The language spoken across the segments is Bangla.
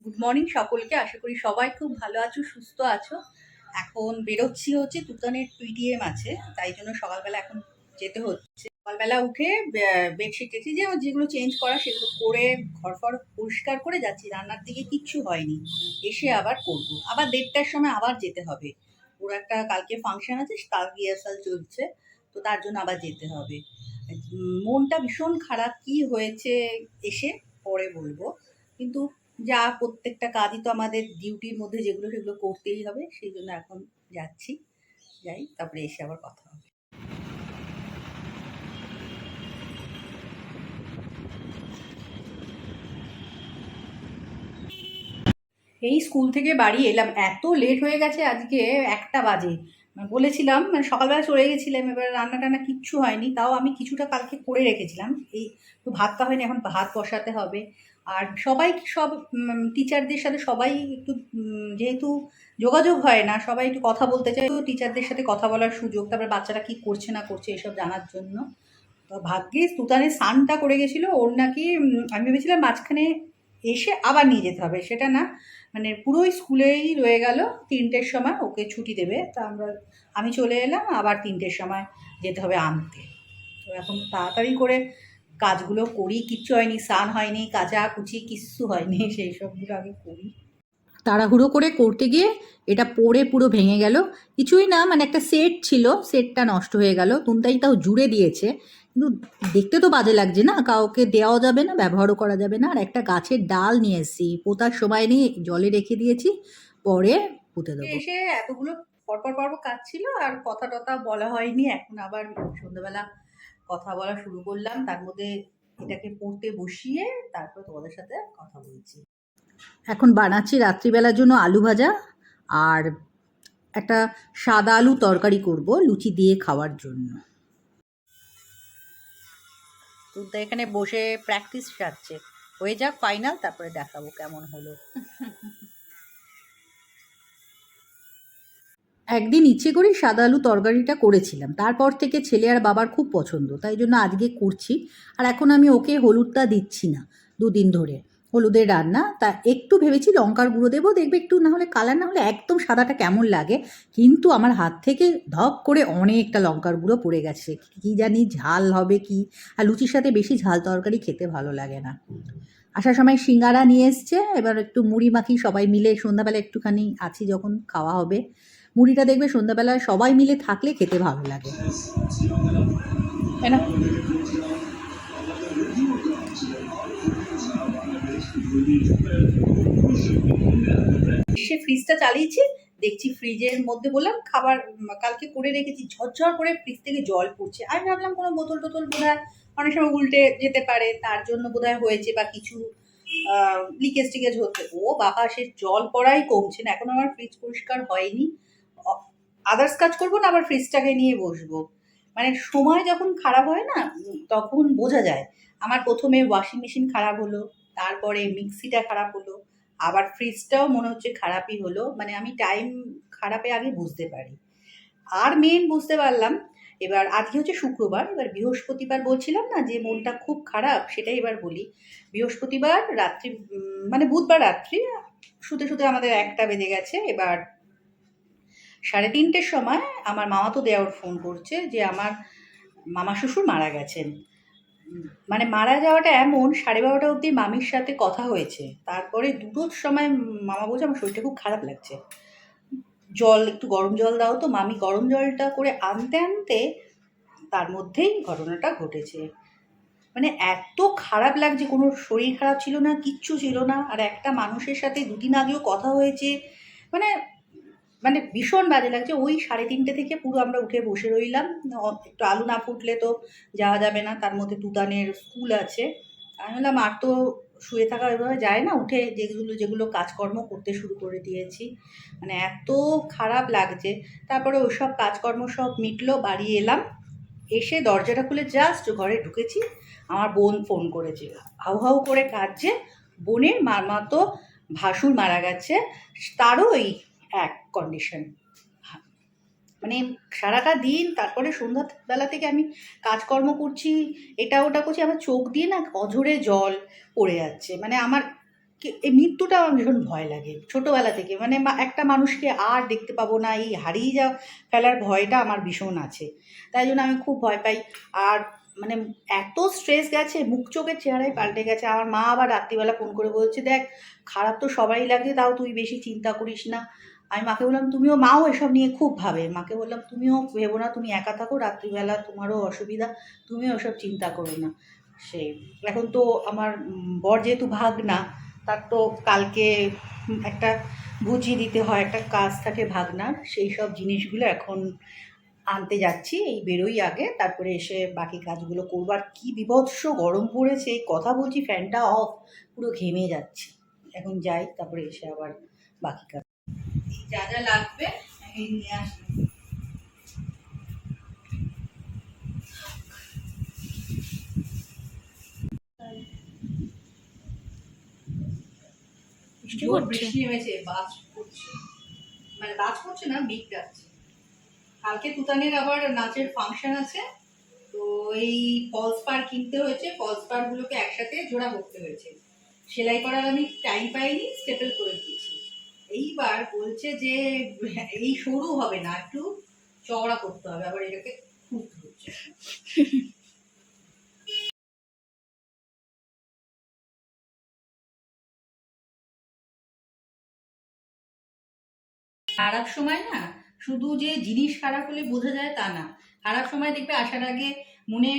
গুড মর্নিং সকলকে। আশা করি সবাই খুব ভালো আছো, সুস্থ আছো। এখন বেরোচ্ছি হচ্ছে তুতানের পিটিএম আছে, তাই জন্য সকালবেলা এখন যেতে হচ্ছে। সকালবেলা উঠে বেডশিট টেডশিট যেগুলো চেঞ্জ করা সেগুলো করে ঘর ফর পরিষ্কার করে যাচ্ছি। রান্নার দিকে কিচ্ছু হয়নি, এসে আবার করবো। আবার 1:30টার সময় আবার যেতে হবে। ওর একটা কালকে ফাংশন আছে, কাল রিহার্সাল চলছে, তো তার জন্য আবার যেতে হবে। মনটা ভীষণ খারাপ, কি হয়েছে এসে পরে বলবো। কিন্তু যা প্রত্যেকটা কাজই তো আমাদের ডিউটির মধ্যে যেগুলো সেগুলো করতেই হবে, সেই জন্য এখন যাচ্ছি। যাই, তারপরে এসে আবার কথা হবে। এই স্কুল থেকে বাড়ি এলাম, এত লেট হয়ে গেছে আজকে, 1টা বাজে। বলেছিলাম মানে সকালবেলা চলে গেছিলাম, এবার রান্না টান্না কিচ্ছু হয়নি, তাও আমি কিছুটা কালকে করে রেখেছিলাম। এই তো ভাতটা হয়নি, এখন ভাত বসাতে হবে। আর সবাই সব টিচারদের সাথে সবাই একটু যেহেতু যোগাযোগ হয় না, সবাই একটু কথা বলতে চায়, তো টিচারদের সাথে কথা বলার সুযোগ, তারপরে বাচ্চারা কি করছে না করছে এসব জানার জন্য। তো ভাগ্যিস তুতানের স্নানটা করে গেছিলো। ওর নাকি আমি ভেবেছিলাম মাঝখানে এসে আবার নিয়ে যেতে হবে, সেটা না, মানে পুরোই স্কুলেই রয়ে গেল। 3টের সময় ওকে ছুটি দেবে, তা আমি চলে এলাম, আবার 3টের সময় যেতে হবে আনতে। তো এখন তাড়াতাড়ি করে কাজগুলো করি, কিচ্ছু হয়নি, স্নান হয়নি, কাচাকুচি কিচ্ছু হয়নি, সেই সবগুলো আগে করি। তাড়াহুড়ো করে করতে গিয়ে এটা পড়ে পুরো ভেঙে গেল। কিছুই না, মানে একটা সেট ছিল, সেটটা নষ্ট হয়ে গেল। তুনতাই তাও জুড়ে দিয়েছে, কিন্তু দেখতে তো বাজে লাগছে না, কাউকে দেওয়াও যাবে না, ব্যবহারও করা যাবে না। আর একটা গাছের ডাল নিয়ে এসেছি, পোতার সময় নিয়ে জলে রেখে দিয়েছি, পরে পুঁতে দেবো। এসে এতগুলো পরপর পরপর কাজ ছিল, আর কথা টথা বলা হয়নি। এখন আবার সন্ধ্যাবেলা কথা বলা শুরু করলাম, তার মধ্যে এটাকে পড়তে বসিয়ে তারপর তোমাদের সাথে কথা বলছি। এখন বানাচ্ছি রাত্রিবেলার জন্য আলু ভাজা, আর একটা সাদা আলু তরকারি করব লুচি দিয়ে খাওয়ার জন্য। তো এখানে বসে প্র্যাকটিস সারছে, হয়ে যাক ফাইনাল, তারপরে দেখাবো কেমন হলো। একদিন ইচ্ছে করেই সাদা আলু তরকারিটা করেছিলাম, তারপর থেকে ছেলে আর বাবার খুব পছন্দ, তাই জন্য আজকে করছি। আর এখন আমি ওকে হলুদটা দিচ্ছি না, 2 দিন ধরে হলুদের রান্না, তা একটু ভেবেছি লঙ্কার গুঁড়ো দেবো, দেখবে একটু না হলে কালার, না হলে একদম সাদাটা কেমন লাগে। কিন্তু আমার হাত থেকে ধপ করে অনেকটা লঙ্কার গুঁড়ো পড়ে গেছে, কী জানি ঝাল হবে কি। আর লুচির সাথে বেশি ঝাল তরকারি খেতে ভালো লাগে না। আসার সময় সিঙ্গারা নিয়ে এসছে, এবার একটু মুড়ি মাখি, সবাই মিলে সন্ধ্যাবেলা একটুখানি আছি যখন খাওয়া হবে। মুড়িটা দেখবে সন্ধ্যাবেলায় সবাই মিলে থাকলে খেতে ভালো লাগে, তাই না? এসে ফ্রিজটা চালিয়েছি, দেখছি ফ্রিজের মধ্যে বললাম খাবার কালকে করে রেখেছি, ঝরঝর করে ফ্রিজ থেকে জল পড়ছে। আমি ভাবলাম কোনো বোতল টোতল বোধহয় অনেক সময় উল্টে যেতে পারে, তার জন্য বোধহয় হয়েছে, বা কিছু লিকেজ টিকেজ হচ্ছে। ও বাবা, সে জল পড়াই কমছে না, এখন আমার ফ্রিজ পরিষ্কার হয়নি। আদার্স কাজ করবো না, আবার ফ্রিজটাকে নিয়ে বসবো। মানে সময় যখন খারাপ হয় না, তখন বোঝা যায়। আমার প্রথমে ওয়াশিং মেশিন খারাপ হলো, তারপরে মিক্সিটা খারাপ হলো, আবার ফ্রিজটাও মনে হচ্ছে খারাপই হলো। মানে আমি টাইম খারাপে আগে বুঝতে পারি। আর মেন বুঝতে পারলাম, এবার আজকে হচ্ছে শুক্রবার, এবার বৃহস্পতিবার বলছিলাম না যে মনটা খুব খারাপ, সেটাই এবার বলি। বৃহস্পতিবার রাত্রি, মানে বুধবার রাত্রি শুতে শুতে আমাদের 1টা বেজে গেছে। এবার 3:30টের সময় আমার মামাতো দেওর ফোন করছে যে আমার মামা শ্বশুর মারা গেছেন। মানে মারা যাওয়াটা এমন, 12:30 অবধি মামির সাথে কথা হয়েছে, তারপরে 2টোর সময় মামা বলছে আমার শরীরটা খুব খারাপ লাগছে, জল একটু গরম জল দাও। তো মামি গরম জলটা করে আনতে আনতে তার মধ্যেই ঘটনাটা ঘটেছে। মানে এত খারাপ লাগছে, কোনো শরীর খারাপ ছিল না, কিচ্ছু ছিল না, আর একটা মানুষের সাথে 2 দিন আগেও কথা হয়েছে। মানে মানে ভীষণ বাজে লাগছে। ওই 3:30 থেকে পুরো আমরা উঠে বসে রইলাম। একটু আলু না ফুটলে তো যাওয়া যাবে না, তার মধ্যে তুতানের স্কুল আছে। আমি বললাম আর তো শুয়ে থাকা এভাবে যায় না, উঠে যেগুলো যেগুলো কাজকর্ম করতে শুরু করে দিয়েছি। মানে এত খারাপ লাগছে। তারপরে ওইসব কাজকর্ম সব মিটলো, বাড়ি এলাম, এসে দরজাটা খুলে জাস্ট ঘরে ঢুকেছি, আমার বোন ফোন করেছে, হাউ হাউ করে কাঁদছে। বোনের মামাতো ভাসুর মারা গেছে, তারও ওই এক কন্ডিশন। মানে সারাটা দিন, তারপরে সন্ধ্যাবেলা থেকে আমি কাজকর্ম করছি, এটা ওটা করছি, আমার চোখ দিয়ে না অঝরে জল পড়ে যাচ্ছে। মানে আমার এই মৃত্যুটা আমার ভীষণ ভয় লাগে ছোটোবেলা থেকে, মানে একটা মানুষকে আর দেখতে পাবো না, এই হারিয়ে যাওয়া ফেলার ভয়টা আমার ভীষণ আছে, তাই জন্য আমি খুব ভয় পাই। আর মানে এত স্ট্রেস গেছে, মুখ চোখের চেহারাই পাল্টে গেছে। আমার মা আবার রাত্রিবেলা ফোন করে বলছে, দেখ খারাপ তো সবাই লাগছে, তাও তুই বেশি চিন্তা করিস না। আমি মাকে বললাম তুমিও, মাও এসব নিয়ে খুব ভাবে, মাকে বললাম তুমিও ভেবো না, তুমি একা থাকো, রাত্রিবেলা তোমারও অসুবিধা, তুমিও ওসব চিন্তা করো না। সেই এখন তো আমার বর যেহেতু ভাগনা, তার তো কালকে একটা বুঝিয়ে দিতে হয়, একটা কাজ থাকে ভাগনার, সেই সব জিনিসগুলো এখন আনতে যাচ্ছি, এই বেরোই আগে, তারপরে এসে বাকি কাজগুলো করবো। আর কী বিভৎস গরম পড়েছে, এই কথা বলছি ফ্যানটা অফ, পুরো ঘেমে যাচ্ছি। এখন যাই, তারপরে এসে আবার বাকি কাজ যা যা লাগবে এই নিয়ে আসবো। বৃষ্টি নেমেছে, বাজ পড়ছে, মানে বাজ পড়ছে না, মেঘ ডাকছে। কালকে তুতানের আবার নাচের ফাংশন আছে, তো এই ফলস পার কিনতে হয়েছে, ফলস পারগুলোকে একসাথে জোড়া করতে হয়েছে। সেলাই করার আমি টাইম পাইনি, স্টেপল করে দিয়েছি। এইবার বলছে যে এই সরু হবে না, একটু চওড়া করতে হবে, আবার এটাকে খুঁজতে হচ্ছে। খারাপ সময় না শুধু যে জিনিস খারাপ হলে বোঝা যায় তা না, খারাপ সময় দেখবে আসার আগে মনে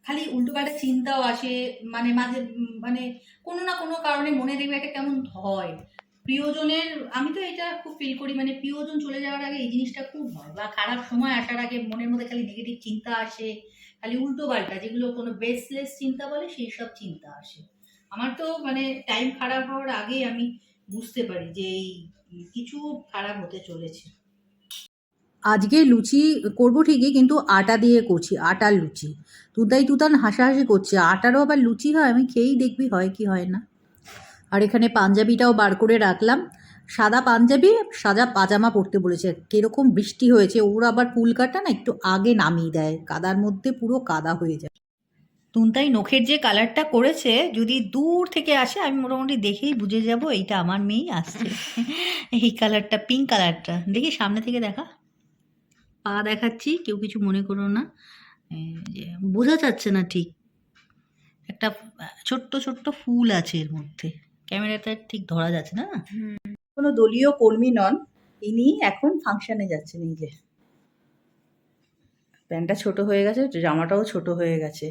খালি উল্টোপাল্টা চিন্তাও আসে, মানে মাঝে মানে কোনো না কোনো কারণে মনে দেখবে একটা কেমন হয় প্রিয়জনের। আমি তো এটা খুব ফিল করি, মানে প্রিয়জন চলে যাওয়ার আগে এই জিনিসটা খুব হয়, বা খারাপ সময় আসার আগে মনের মধ্যে খালি নেগেটিভ চিন্তা আসে, খালি উল্টোপাল্টা যেগুলো কোনো বেসলেস চিন্তা বলে সেই সব চিন্তা আসে। আমার তো মানে টাইম খারাপ হওয়ার আগেই আমি বুঝতে পারি যে এই কিছু খারাপ হতে চলেছে। আজকে লুচি করব ঠিকই, কিন্তু আটা দিয়ে করছি, আটার লুচি। তুতান হাসাহাসি করছে, আটারও আবার লুচি হয়, আমি খেয়েই দেখবি হয় কি হয় না। আর এখানে পাঞ্জাবিটাও বার করে রাখলাম, সাদা পাঞ্জাবি, সাদা পাজামা পরতে বলেছে। কীরকম বৃষ্টি হয়েছে, ওর আবার পুলকাটা না একটু আগে নামিয়ে দেয়, কাদার মধ্যে পুরো কাদা হয়ে যায়। তুনতাই নখের যে কালারটা করেছে, যদি দূর থেকে আসে আমি মোটামুটি দেখেই বুঝে যাব এইটা আমার মেয়েই আসছে। এই কালারটা, পিঙ্ক কালারটা, দেখি সামনে থেকে দেখা, পা দেখাচ্ছি, কেউ কিছু মনে করো না, যে বোঝা যাচ্ছে না ঠিক, একটা ছোট্ট ছোট্ট ফুল আছে এর মধ্যে, ক্যামেরাটা ঠিক ধরা যাচ্ছে না। কোনো দলীয় কর্মী নন ইনি, এখন ফাংশনে যাচ্ছেন। এই যে প্যান্টটা ছোট হয়ে গেছে, জামাটাও ছোট হয়ে গেছে।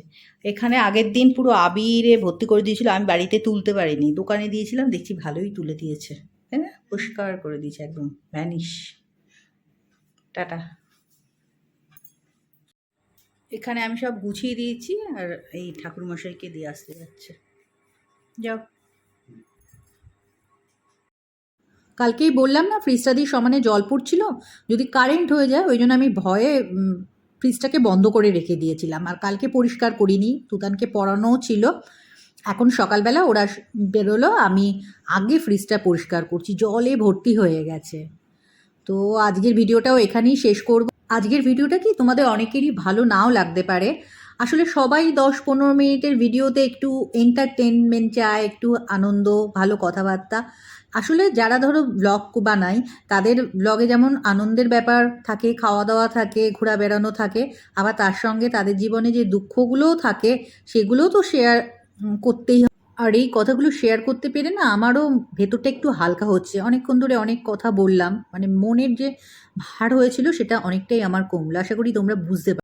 এখানে আগের দিন পুরো আবিরে ভর্তি করে দিয়েছিল, আমি বাড়িতে তুলতে পারিনি, দোকানে দিয়েছিলাম, দেখছি ভালোই তুলে দিয়েছে, তাই না, পরিষ্কার করে দিয়েছে একদম ভ্যানিশ। টাটা। এখানে আমি সব গুছিয়ে দিয়েছি, আর এই ঠাকুরমশাইকে দিয়ে আসতে যাচ্ছে। যাও। কালকেই বললাম না ফ্রিজটা দিয়ে সমানে জল পড়ছিল, যদি কারেন্ট হয়ে যায়, ওই জন্য আমি ভয়ে ফ্রিজটাকে বন্ধ করে রেখে দিয়েছিলাম, আর কালকে পরিষ্কার করিনি, তুতানকে পড়ানোও ছিল। এখন সকালবেলা ওরা বেরোলো, আমি আগে ফ্রিজটা পরিষ্কার করছি, জলে ভর্তি হয়ে গেছে। তো আজকের ভিডিওটাও এখানেই শেষ করব। আজকের ভিডিওটা কি তোমাদের অনেকেরই ভালো নাও লাগতে পারে, আসলে সবাই 10-15 মিনিটের ভিডিওতে একটু এন্টারটেনমেন্ট চায়, একটু আনন্দ, ভালো কথাবার্তা। আসলে যারা ধরো ব্লগ বানায়, তাদের ব্লগে যেমন আনন্দের ব্যাপার থাকে, খাওয়া দাওয়া থাকে, ঘোরা বেড়ানো থাকে, আবার তার সঙ্গে তাদের জীবনে যে দুঃখগুলোও থাকে সেগুলোও তো শেয়ার করতেই হয়। আর এই কথাগুলো শেয়ার করতে পেরে না আমারও ভেতরটা একটু হালকা হচ্ছে। অনেকক্ষণ ধরে অনেক কথা বললাম, মানে মনের যে ভার হয়েছিল সেটা অনেকটাই আমার কমলো। আশা করি তোমরা বুঝতে